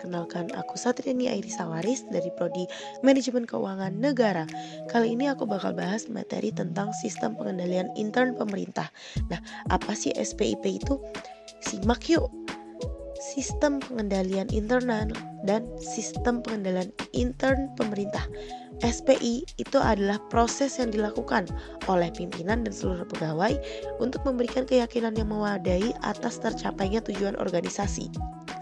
perkenalkan aku Satriani Airisawaris dari Prodi Manajemen Keuangan Negara. Kali ini aku bakal bahas materi tentang sistem pengendalian intern pemerintah. Nah, apa sih SPIP itu? Simak yuk. Sistem pengendalian internal dan sistem pengendalian intern pemerintah. SPI itu adalah proses yang dilakukan oleh pimpinan dan seluruh pegawai untuk memberikan keyakinan yang memadai atas tercapainya tujuan organisasi.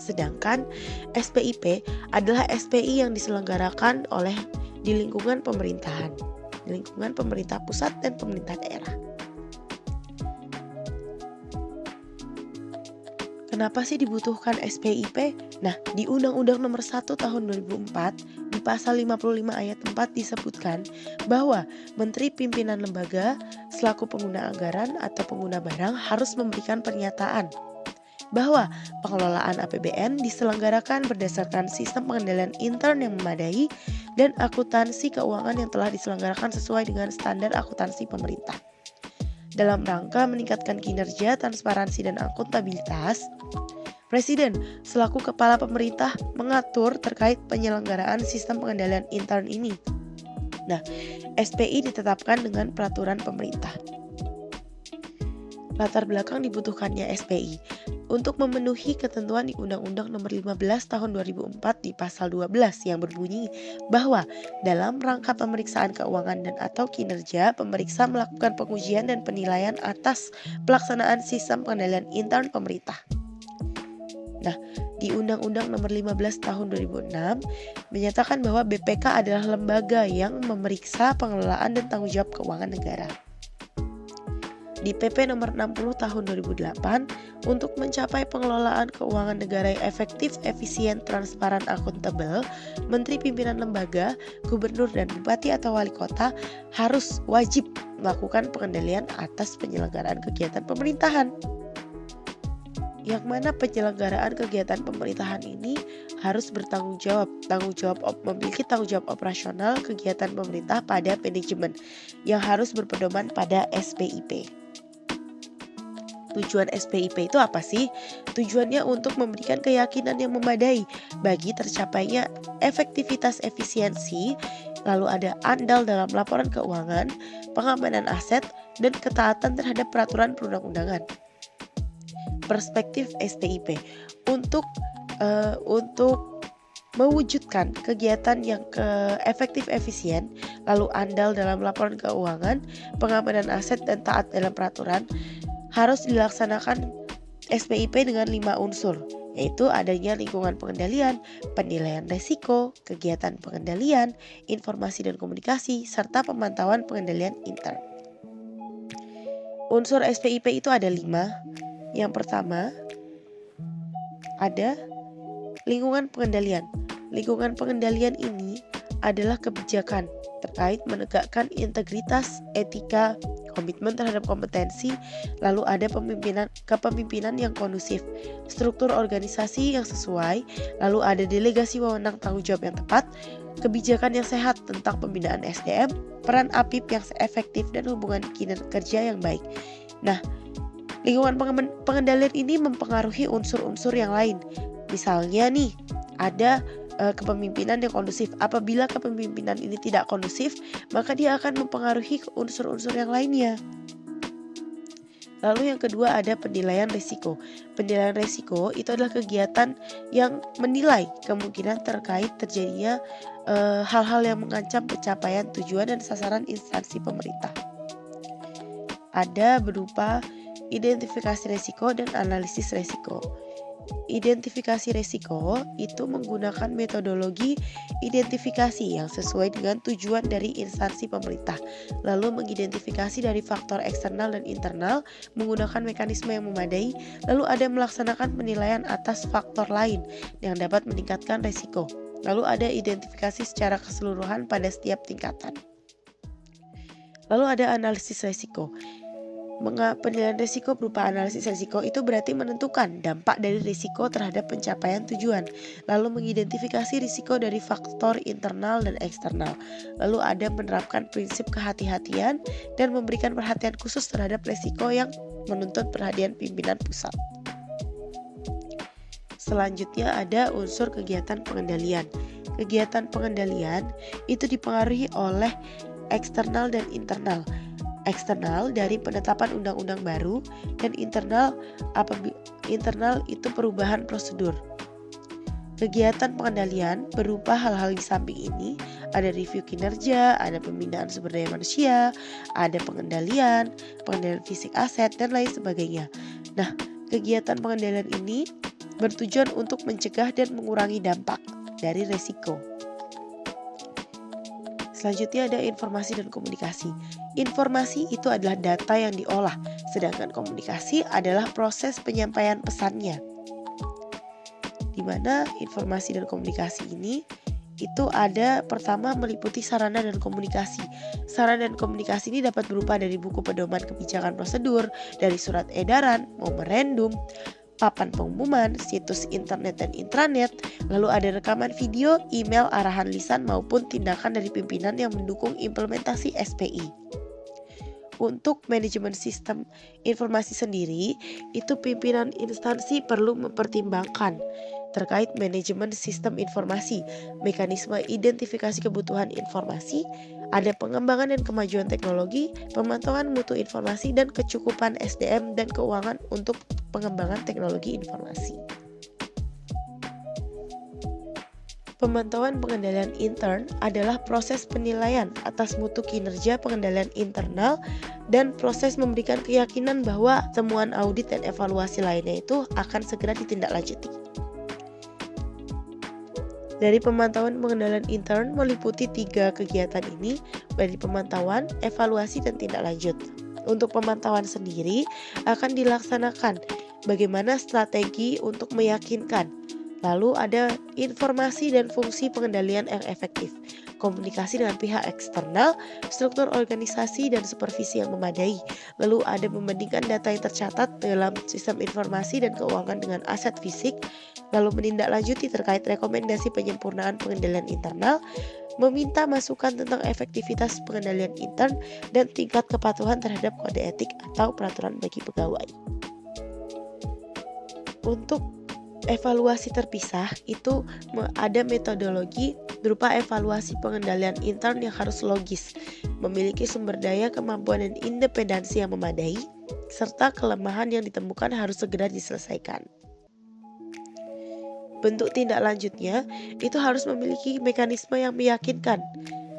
Sedangkan SPIP adalah SPI yang diselenggarakan oleh di lingkungan pemerintahan, di lingkungan pemerintah pusat dan pemerintah daerah. Kenapa sih dibutuhkan SPIP? Nah, di Undang-Undang Nomor 1 Tahun 2004, di pasal 55 ayat 4 disebutkan bahwa Menteri Pimpinan Lembaga selaku pengguna anggaran atau pengguna barang harus memberikan pernyataan bahwa pengelolaan APBN diselenggarakan berdasarkan sistem pengendalian intern yang memadai dan akuntansi keuangan yang telah diselenggarakan sesuai dengan standar akuntansi pemerintah. Dalam rangka meningkatkan kinerja, transparansi, dan akuntabilitas, Presiden selaku kepala pemerintah mengatur terkait penyelenggaraan sistem pengendalian intern ini. Nah, SPI ditetapkan dengan peraturan pemerintah. Latar belakang dibutuhkannya SPI untuk memenuhi ketentuan di Undang-Undang Nomor 15 Tahun 2004 di pasal 12 yang berbunyi bahwa dalam rangka pemeriksaan keuangan dan atau kinerja, pemeriksa melakukan pengujian dan penilaian atas pelaksanaan sistem pengendalian intern pemerintah. Nah, di Undang-Undang Nomor 15 Tahun 2006 menyatakan bahwa BPK adalah lembaga yang memeriksa pengelolaan dan tanggung jawab keuangan negara. Di PP Nomor 60 Tahun 2008 untuk mencapai pengelolaan keuangan negara yang efektif, efisien, transparan, akuntabel, Menteri Pimpinan Lembaga, Gubernur dan Bupati atau Wali Kota harus wajib melakukan pengendalian atas penyelenggaraan kegiatan pemerintahan. Yang mana penyelenggaraan kegiatan pemerintahan ini harus memiliki tanggung jawab operasional kegiatan pemerintah pada manajemen yang harus berpedoman pada SPIP. Tujuan SPIP itu apa sih? Tujuannya untuk memberikan keyakinan yang memadai bagi tercapainya efektivitas efisiensi, lalu ada andal dalam laporan keuangan, pengamanan aset, dan ketaatan terhadap peraturan perundang-undangan. Perspektif SPIP untuk mewujudkan kegiatan yang efektif efisien, lalu andal dalam laporan keuangan, pengamanan aset, dan taat dalam peraturan, harus dilaksanakan SPIP dengan 5 unsur, yaitu adanya lingkungan pengendalian, penilaian risiko, kegiatan pengendalian, informasi dan komunikasi, serta pemantauan pengendalian intern. Unsur SPIP itu ada 5. Yang pertama, ada lingkungan pengendalian. Lingkungan pengendalian ini adalah kebijakan terkait menegakkan integritas, etika, komitmen terhadap kompetensi, lalu ada kepemimpinan yang kondusif, struktur organisasi yang sesuai, lalu ada delegasi wewenang tanggung jawab yang tepat, kebijakan yang sehat tentang pembinaan SDM, peran APIP yang efektif, dan hubungan kinerja yang baik. Nah, lingkungan pengendalian ini mempengaruhi unsur-unsur yang lain. Misalnya nih, ada kepemimpinan yang kondusif. Apabila kepemimpinan ini tidak kondusif, maka dia akan mempengaruhi unsur-unsur yang lainnya. Lalu yang kedua ada penilaian risiko. Penilaian risiko itu adalah kegiatan yang menilai kemungkinan terkait terjadinya hal-hal yang mengancam pencapaian tujuan dan sasaran instansi pemerintah. Ada berupa identifikasi risiko dan analisis risiko. Identifikasi risiko itu menggunakan metodologi identifikasi yang sesuai dengan tujuan dari instansi pemerintah, lalu mengidentifikasi dari faktor eksternal dan internal menggunakan mekanisme yang memadai, lalu ada melaksanakan penilaian atas faktor lain yang dapat meningkatkan risiko, lalu ada identifikasi secara keseluruhan pada setiap tingkatan. Lalu ada analisis risiko. Penilaian risiko berupa analisis risiko itu berarti menentukan dampak dari risiko terhadap pencapaian tujuan, lalu mengidentifikasi risiko dari faktor internal dan eksternal, lalu ada menerapkan prinsip kehati-hatian dan memberikan perhatian khusus terhadap risiko yang menuntut perhatian pimpinan pusat. Selanjutnya ada unsur kegiatan pengendalian. Kegiatan pengendalian itu dipengaruhi oleh eksternal dan internal. Eksternal dari penetapan undang-undang baru dan internal itu perubahan prosedur. Kegiatan pengendalian berupa hal-hal di samping ini, ada review kinerja, ada pembinaan sumber daya manusia, ada pengendalian fisik aset, dan lain sebagainya. Nah, kegiatan pengendalian ini bertujuan untuk mencegah dan mengurangi dampak dari resiko. Selanjutnya ada informasi dan komunikasi. Informasi itu adalah data yang diolah, sedangkan komunikasi adalah proses penyampaian pesannya. Di mana informasi dan komunikasi ini itu ada pertama meliputi sarana dan komunikasi. Sarana dan komunikasi ini dapat berupa dari buku pedoman kebijakan prosedur, dari surat edaran, memorandum, papan pengumuman, situs internet dan intranet, lalu ada rekaman video, email, arahan lisan maupun tindakan dari pimpinan yang mendukung implementasi SPI. Untuk manajemen sistem informasi sendiri, itu pimpinan instansi perlu mempertimbangkan terkait manajemen sistem informasi, mekanisme identifikasi kebutuhan informasi, ada pengembangan dan kemajuan teknologi, pemantauan mutu informasi, dan kecukupan SDM dan keuangan untuk pengembangan teknologi informasi. Pemantauan pengendalian intern adalah proses penilaian atas mutu kinerja pengendalian internal dan proses memberikan keyakinan bahwa temuan audit dan evaluasi lainnya itu akan segera ditindaklanjuti. Dari pemantauan pengendalian intern meliputi 3 kegiatan ini, dari pemantauan, evaluasi, dan tindak lanjut. Untuk pemantauan sendiri akan dilaksanakan bagaimana strategi untuk meyakinkan. Lalu ada informasi dan fungsi pengendalian yang efektif, komunikasi dengan pihak eksternal, struktur organisasi dan supervisi yang memadai. Lalu ada membandingkan data yang tercatat dalam sistem informasi dan keuangan dengan aset fisik, lalu menindaklanjuti terkait rekomendasi penyempurnaan pengendalian internal, meminta masukan tentang efektivitas pengendalian intern, dan tingkat kepatuhan terhadap kode etik atau peraturan bagi pegawai. Untuk evaluasi terpisah itu ada metodologi berupa evaluasi pengendalian intern yang harus logis, memiliki sumber daya, kemampuan, dan independensi yang memadai, serta kelemahan yang ditemukan harus segera diselesaikan. Bentuk tindak lanjutnya itu harus memiliki mekanisme yang meyakinkan.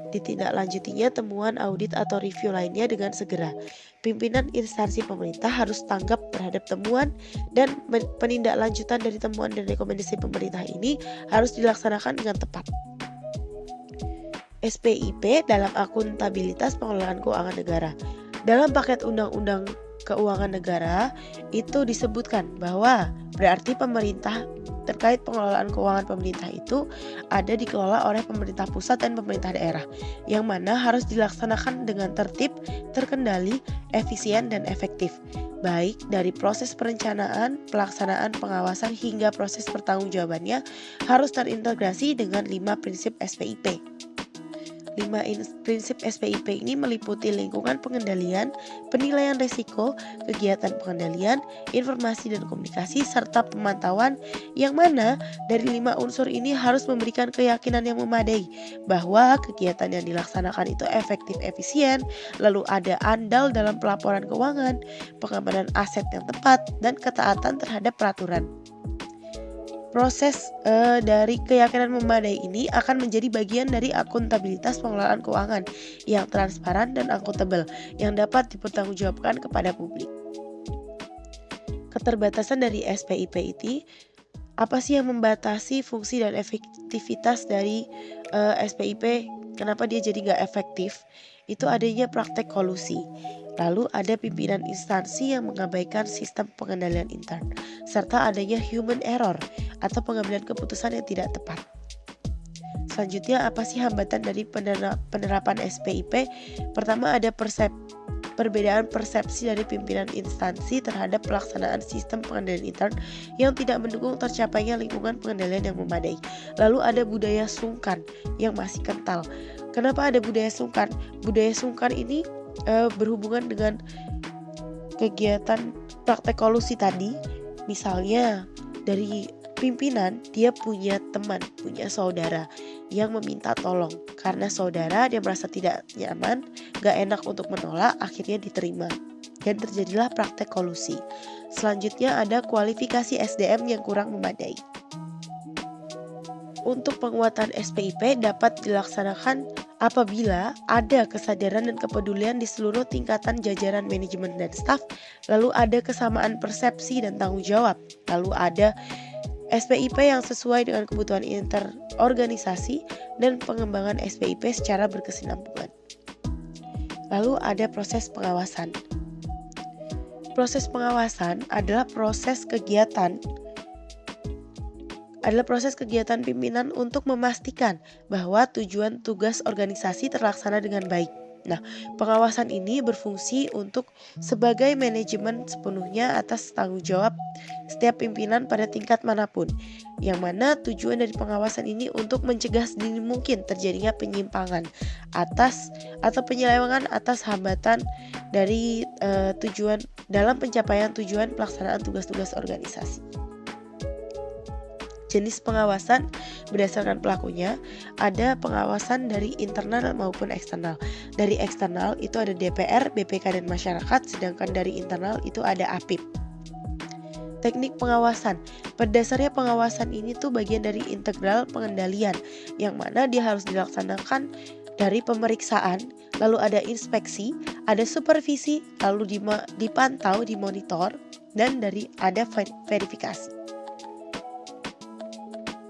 Ditindaklanjutinya temuan audit atau review lainnya dengan segera. Pimpinan instansi pemerintah harus tanggap terhadap temuan dan penindaklanjutan dari temuan dan rekomendasi pemerintah ini harus dilaksanakan dengan tepat. SPIP dalam akuntabilitas pengelolaan keuangan negara. Dalam paket undang-undang keuangan negara itu disebutkan bahwa berarti pemerintah terkait pengelolaan keuangan pemerintah itu ada dikelola oleh pemerintah pusat dan pemerintah daerah, yang mana harus dilaksanakan dengan tertib, terkendali, efisien, dan efektif, baik dari proses perencanaan, pelaksanaan, pengawasan, hingga proses pertanggungjawabannya harus terintegrasi dengan 5 prinsip SPIP. 5 prinsip SPIP ini meliputi lingkungan pengendalian, penilaian risiko, kegiatan pengendalian, informasi dan komunikasi, serta pemantauan, yang mana dari 5 unsur ini harus memberikan keyakinan yang memadai bahwa kegiatan yang dilaksanakan itu efektif, efisien, lalu ada andal dalam pelaporan keuangan, pengamanan aset yang tepat, dan ketaatan terhadap peraturan. Proses dari keyakinan memadai ini akan menjadi bagian dari akuntabilitas pengelolaan keuangan yang transparan dan akuntabel yang dapat dipertanggungjawabkan kepada publik. Keterbatasan dari SPIP ini apa sih yang membatasi fungsi dan efektivitas dari SPIP? Kenapa dia jadi nggak efektif? Itu adanya praktek kolusi. Lalu ada pimpinan instansi yang mengabaikan sistem pengendalian intern, serta adanya human error atau pengambilan keputusan yang tidak tepat. Selanjutnya, apa sih hambatan dari penerapan SPIP? Pertama, ada perbedaan persepsi dari pimpinan instansi terhadap pelaksanaan sistem pengendalian intern yang tidak mendukung tercapainya lingkungan pengendalian yang memadai. Lalu ada budaya sungkan yang masih kental. Kenapa ada budaya sungkan? Budaya sungkan ini berhubungan dengan kegiatan praktek kolusi tadi. Misalnya dari pimpinan dia punya teman, punya saudara yang meminta tolong. Karena saudara dia merasa tidak nyaman, gak enak untuk menolak, akhirnya diterima. Dan terjadilah praktek kolusi. Selanjutnya ada kualifikasi SDM yang kurang memadai. Untuk penguatan SPIP dapat dilaksanakan apabila ada kesadaran dan kepedulian di seluruh tingkatan jajaran manajemen dan staf, lalu ada kesamaan persepsi dan tanggung jawab, lalu ada SPIP yang sesuai dengan kebutuhan interorganisasi dan pengembangan SPIP secara berkesinambungan. Lalu ada proses pengawasan. Proses pengawasan adalah proses kegiatan pimpinan untuk memastikan bahwa tujuan tugas organisasi terlaksana dengan baik. Nah, pengawasan ini berfungsi untuk sebagai manajemen sepenuhnya atas tanggung jawab setiap pimpinan pada tingkat manapun, yang mana tujuan dari pengawasan ini untuk mencegah sedini mungkin terjadinya penyimpangan atas atau penyelewengan atas hambatan dari tujuan dalam pencapaian tujuan pelaksanaan tugas-tugas organisasi. Jenis pengawasan berdasarkan pelakunya, ada pengawasan dari internal maupun eksternal. Dari eksternal itu ada DPR, BPK, dan masyarakat, sedangkan dari internal itu ada APIP. Teknik pengawasan, pada dasarnya pengawasan ini tuh bagian dari integral pengendalian, yang mana dia harus dilaksanakan dari pemeriksaan, lalu ada inspeksi, ada supervisi, lalu dipantau, dimonitor, dan dari ada verifikasi.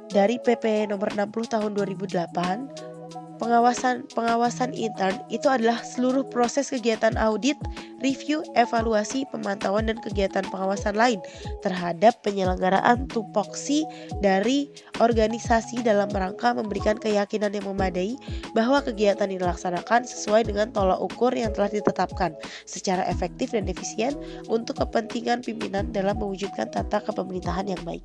Dari PP nomor 60 tahun 2008, pengawasan intern itu adalah seluruh proses kegiatan audit, review, evaluasi, pemantauan, dan kegiatan pengawasan lain terhadap penyelenggaraan tupoksi dari organisasi dalam rangka memberikan keyakinan yang memadai bahwa kegiatan dilaksanakan sesuai dengan tolak ukur yang telah ditetapkan secara efektif dan efisien untuk kepentingan pimpinan dalam mewujudkan tata kepemerintahan yang baik.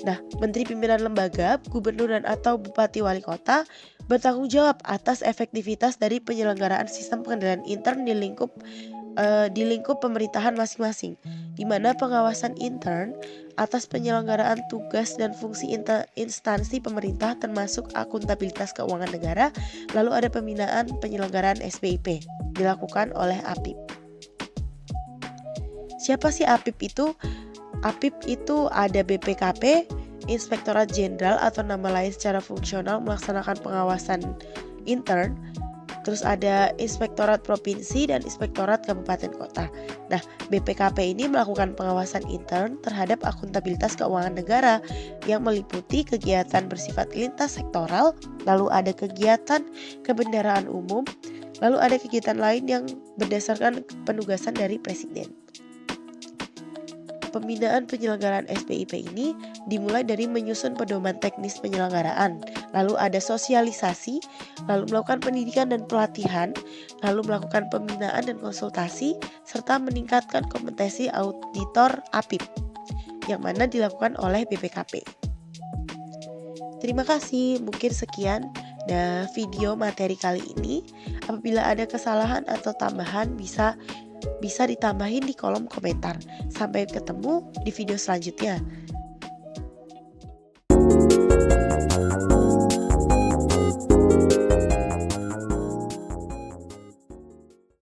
Nah, Menteri Pimpinan Lembaga, Gubernur dan atau Bupati Wali Kota bertanggung jawab atas efektivitas dari penyelenggaraan sistem pengendalian intern di lingkup pemerintahan masing-masing, di mana pengawasan intern atas penyelenggaraan tugas dan fungsi instansi pemerintah termasuk akuntabilitas keuangan negara, lalu ada pembinaan penyelenggaraan SPIP dilakukan oleh APIP. Siapa sih APIP itu? APIP itu ada BPKP, Inspektorat Jenderal atau nama lain secara fungsional melaksanakan pengawasan intern. Terus ada Inspektorat Provinsi dan Inspektorat Kabupaten Kota. Nah, BPKP ini melakukan pengawasan intern terhadap akuntabilitas keuangan negara yang meliputi kegiatan bersifat lintas sektoral, lalu ada kegiatan kebendaraan umum, lalu ada kegiatan lain yang berdasarkan penugasan dari Presiden. Pembinaan penyelenggaraan SPIP ini dimulai dari menyusun pedoman teknis penyelenggaraan, lalu ada sosialisasi, lalu melakukan pendidikan dan pelatihan, lalu melakukan pembinaan dan konsultasi, serta meningkatkan kompetensi auditor APIP, yang mana dilakukan oleh BPKP. Terima kasih, mungkin sekian video materi kali ini. Apabila ada kesalahan atau tambahan bisa ditambahin di kolom komentar. Sampai ketemu di video selanjutnya.